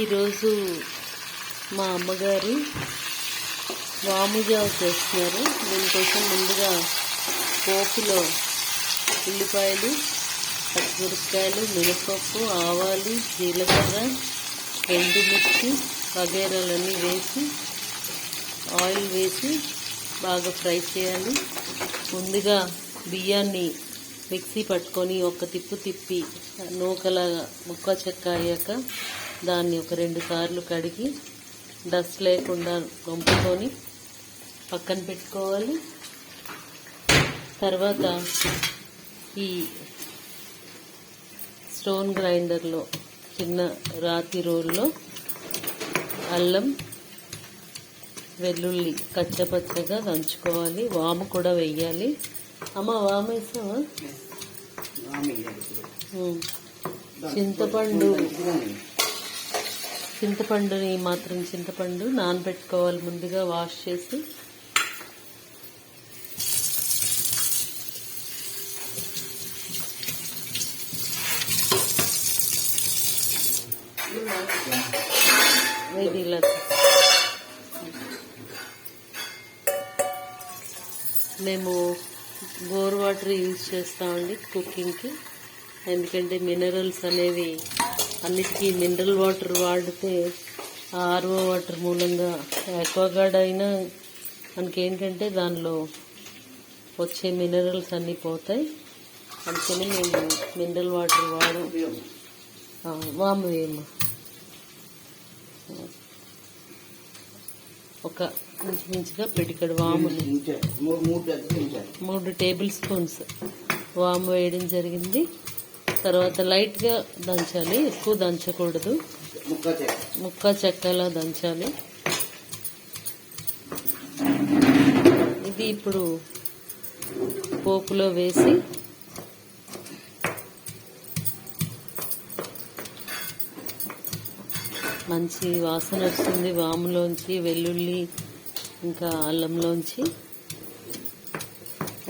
ఈరోజు మా అమ్మగారు వాముజావ చేస్తున్నారు. దీనికోసం ముందుగా పోపులో ఉల్లిపాయలు, పచ్చిమిరపకాయలు, మినపప్పు, ఆవాలు, జీలకర్ర, ఎండుమిర్చి వగైరాలన్నీ వేసి ఆయిల్ వేసి బాగా ఫ్రై చేయాలి. ముందుగా బియ్యాన్ని మిక్సీ పట్టుకొని ఒక తిప్పి నూకలాగా ముక్క చెక్క అయ్యాక దాన్ని ఒక 2 సార్లు కడిగి డస్ట్ లేకుండా వంపుకొని పక్కన పెట్టుకోవాలి. తర్వాత ఈ స్టోన్ గ్రైండర్లో చిన్న రాతి రోల్లో అల్లం, వెల్లుల్లి కచ్చపచ్చగా దంచుకోవాలి. వాము కూడా వెయ్యాలి. అమ్మ వాము వేసావా? చింతపండుని మాత్రం చింతపండు నానబెట్టుకోవాలి. ముందుగా వాష్ చేసి ఇలా మేము బోర్ వాటర్ యూజ్ చేస్తామండి కుకింగ్కి. ఎందుకంటే మినరల్స్ అనేవి అన్నిటికీ మినరల్ వాటర్ వాడితే ఆర్ఓ వాటర్ మూలంగా యాక్వాగార్డ్ అయినా మనకేంటంటే దానిలో వచ్చే మినరల్స్ అన్నీ పోతాయి. అందుకని మేము మినరల్ వాటర్ వాడం. వాము వేయమ్మా ఒక ఇంచుమించుగా పిడికెడు వాముని 3 టేబుల్ స్పూన్స్ వాము వేయడం జరిగింది. తర్వాత లైట్గా దంచాలి, ఎక్కువ దంచకూడదు, ముక్క చెక్కలా దంచాలి. ఇది ఇప్పుడు పోపులో వేసి మంచి వాసన వస్తుంది వాములోంచి, వెల్లుల్లి ఇంకా అల్లంలోంచి.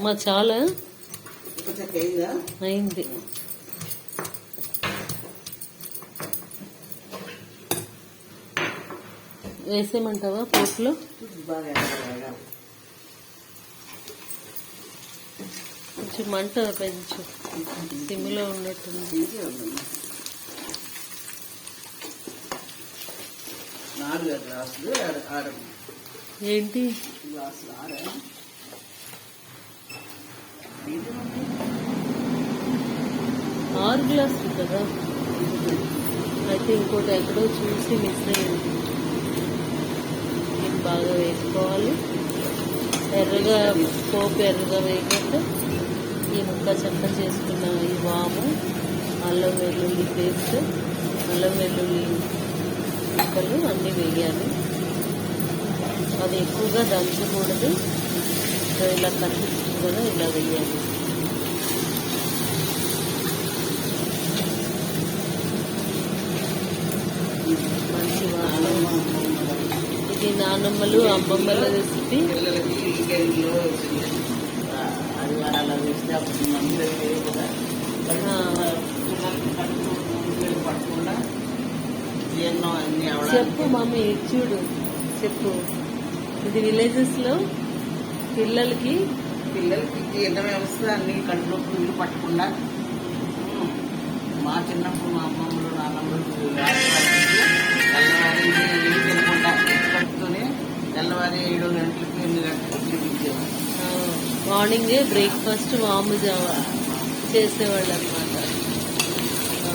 మా చాలా అయింది. వేసేయమంటావా పోపులో? కొంచెం మంట పెంచు, సిమ్లో ఉన్నట్టుంది. ఏంటి 6 గ్లాసులు కదా? అయితే ఇంకోటి ఎక్కడో చూసి మిస్ అయ్యింది. ఇది బాగా వేసుకోవాలి. ఎర్రగా పోపు ఎర్రగా వేయకుండా ఈ ముక్క చెక్క చేసుకున్న ఈ వాము, అల్లం వెల్లుల్లి పేస్ట్, అల్లం వెల్లుల్లి ముక్కలు అన్నీ వేయాలి. అది ఎక్కువగా దంచకూడదు. ఇలా కనిపిస్తుంది కదా, ఇలా వేయాలి. మంచి వాసన. ఇది నానమ్మలు అమ్మమ్మల రెసిపీ. చెప్పు మమ్మీ, చూడు చెప్పు. ఇది విలేజెస్లో పిల్లలకి జీర్ణ వ్యవస్థ అన్ని కడుపులో పురుగులు పట్టకుండా, మా చిన్నప్పుడు మా అమ్మమ్మలు నాన్నమ్మలు తెల్లవారి తినకుండా కడుపుతూనే తెల్లవారి 7 గంటలకు 8 గంటలకు తినిపించేవారు. మార్నింగే బ్రేక్ఫాస్ట్ వాము జావ చేసేవాళ్ళు అనమాట.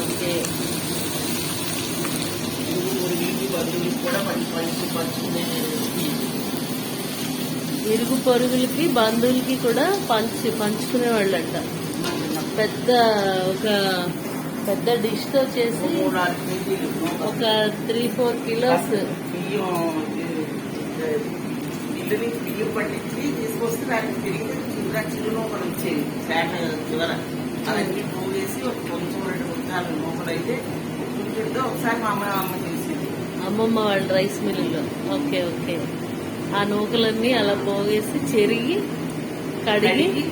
ఓకే. ఇరుగు పొరుగులకి బంధువులకి కూడా పంచుకునేవాళ్ళంట. పెద్ద డిష్ తో చేసి ఒక 3-4 కిలోస్ బియ్యం పట్టించి తీసుకొస్తే దానికి తిరిగి చిన్న ఒకటి వచ్చేది శాఖ చివర. అవన్నీ పువ్వు వేసి ఒక కొంచెం 2 గుంటాలు నూకలైతే కూర్చుంటే ఒకసారి మా అమ్మ చేసేది, అమ్మమ్మ వాళ్ళ రైస్ మిల్లులో. Okay okay. ఆ నూకలన్నీ అలా పోగేసి చెరిగి కడిగి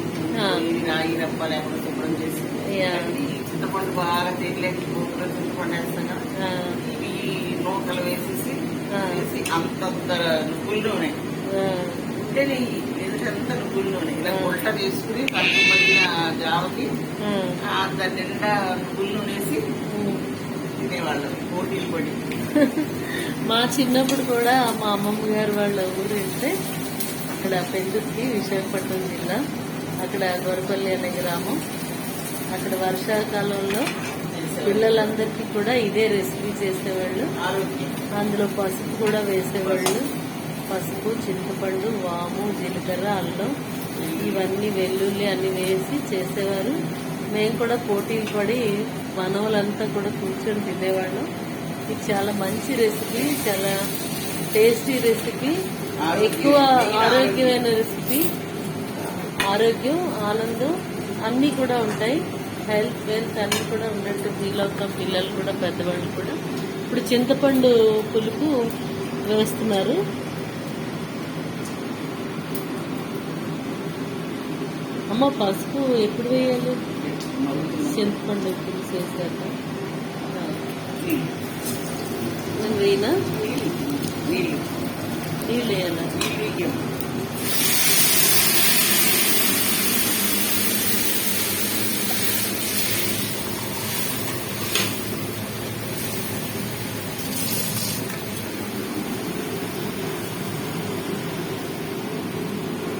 రాయి రప్ప లేకుండా శుభ్రం చేసి చింతపండు బాగా తెగిలేక చింతపండు వేస్తాం కదా, ఇవి ముక్కలు వేసేసి ఆ. వేసి అంతంత నువ్వుల నూనె ఆ, అంటే నెయ్యి లేదంటే నువ్వుల నూనె ఇలా గుంట చేసుకుని కలుపు మధ్యన జావకి ఆ, దాని నిండా నువ్వుల నూనె వేసి ఉమ్. తినేవాళ్ళం పోటీలు పడి. మా చిన్నప్పుడు కూడా మా అమ్మమ్మ గారు వాళ్ళ ఊరు వెళ్తే అక్కడ పెందుర్తి విశాఖపట్నం జిల్లా అక్కడ గొరపల్లి అనే గ్రామం. అక్కడ వర్షాకాలంలో పిల్లలందరికీ కూడా ఇదే రెసిపీ చేసేవాళ్ళు. ఆరోగ్యం అందులో పసుపు కూడా వేసేవాళ్ళు. పసుపు, చింతపండు, వాము, జీలకర్ర, అల్లం ఇవన్నీ వెల్లుల్లి అన్ని వేసి చేసేవారు. మేము కూడా పోటీలు పడి మనవలంతా కూడా కూర్చొని తినేవాళ్ళం. ఇది చాలా మంచి రెసిపీ, చాలా టేస్టీ రెసిపీ, ఎక్కువ ఆరోగ్యమైన రెసిపీ. ఆరోగ్యం, ఆనందం అన్నీ కూడా ఉంటాయి. హెల్త్, వెల్త్ అన్నీ కూడా ఉన్నట్టు ఫీల్ అవుతాం పిల్లలు కూడా పెద్దవాళ్ళు కూడా. ఇప్పుడు చింతపండు పులుపు వేస్తున్నారు. అమ్మ పసుపు ఎప్పుడు వేయాలి? చింతపండు పులుసు వేసాక నేను వేయనా? నీళ్ళు నీళ్ళు వేయాలా? నీళ్ళు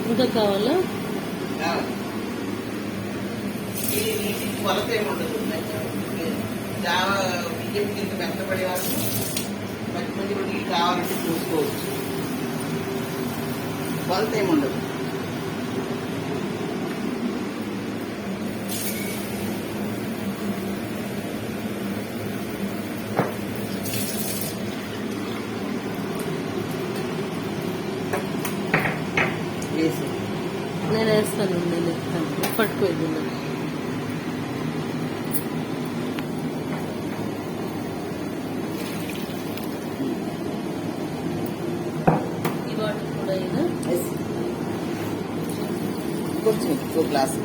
ఇంకా కావాలా? నీటికి కొలత ఏముండదు. జావ బియ్యం కింద మెత్తపడే వరకు మంచి మంచి నీళ్ళు కావాలంటే చూసుకోవచ్చు. కొలత ఏముండదు. వేసి నేను వేస్తాను, నేను వేస్తాను. పట్టుకోలేదు ఈ వాటర్ కూడా అయినా వేసి కొంచెం ఇంకో గ్లాసు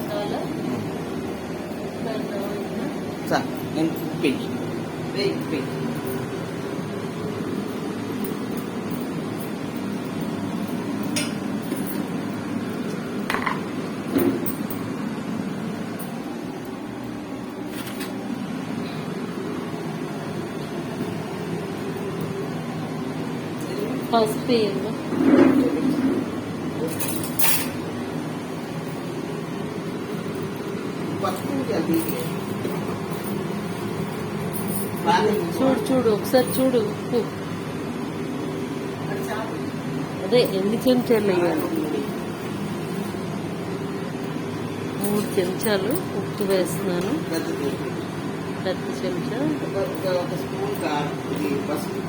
కావాలా? సార్ నేను ఉప్పు వేయి ఉప్పు వేయి. పసుపు వేయండి. చూడు చూడు ఒకసారి చూడు ఉప్పు. అదే ఎన్ని చెంచాలు వేయాలి? 3 చెంచాలు ఉప్పు వేస్తున్నాను. పెద్ద చెంచా ఒక స్పూన్ పసుపు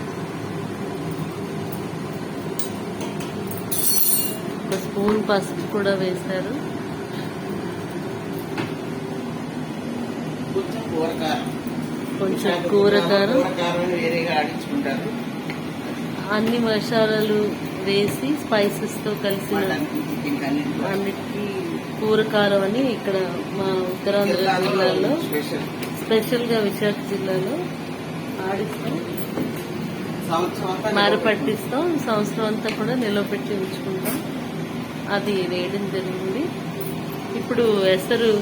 ఒక స్పూన్ పసుపు కూడా వేశారు. కొంచెం కూరకారం కొంచెం కూరకారం, వేరేగా ఆడించుకుంటారు. అన్ని మసాలాలు వేసి స్పైసెస్తో కలిసిన అన్నిటికీ కూరకారం అని ఇక్కడ మా ఉత్తరాంధ్ర జిల్లాలో, స్పెషల్గా విశాఖ జిల్లాలో ఆడిస్తాం, మరపట్టిస్తాం. సంవత్సరం అంతా కూడా నిల్వ పెట్టి ఉంచుకుంటాం. అది వేయడం జరిగింది. ఇప్పుడు ఎసరు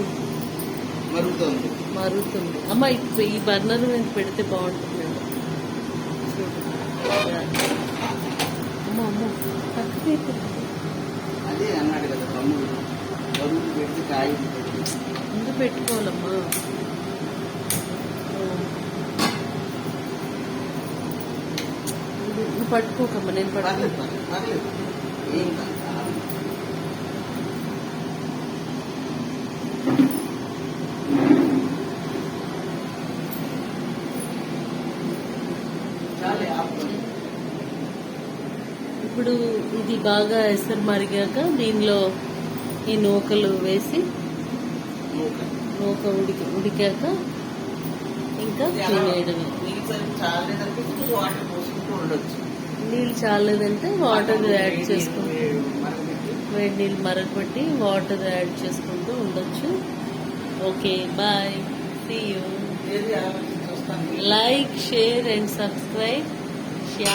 మరుగుతుంది. అమ్మ ఈ బర్నర్ మీద పెడితే బాగుంటుంది. అమ్మ అమ్మ పక్కకి అదే అన్నాడు కదా తమ్ముడు, బరువు పెట్టి కాయ ముందు పెట్టుకోవాలమ్మా. నువ్వు పట్టుకోకమ్మా, నేను పట్టుకుంటాను. పర్లేదు ఏం కాదు. ఇప్పుడు ఇది బాగా ఎసరు మరిగాక దీనిలో ఈ నూకలు వేసి నూక ఉడికాక ఇంకా ఇంకా తినేయడమే. నీళ్ళు చాలేదంటే కొంచెం వాటర్ పోసుకుంటూ ఉండొచ్చు. నీళ్ళు చాలేదంటే వాటర్ యాడ్ చేసుకుంటూ వేడి నీళ్ళు మరగబెట్టి వాటర్ యాడ్ చేసుకుంటూ ఉండొచ్చు. Okay, bye, see you. ఏది ఆలోచించి వస్తాను. Like, share and subscribe. Shyam.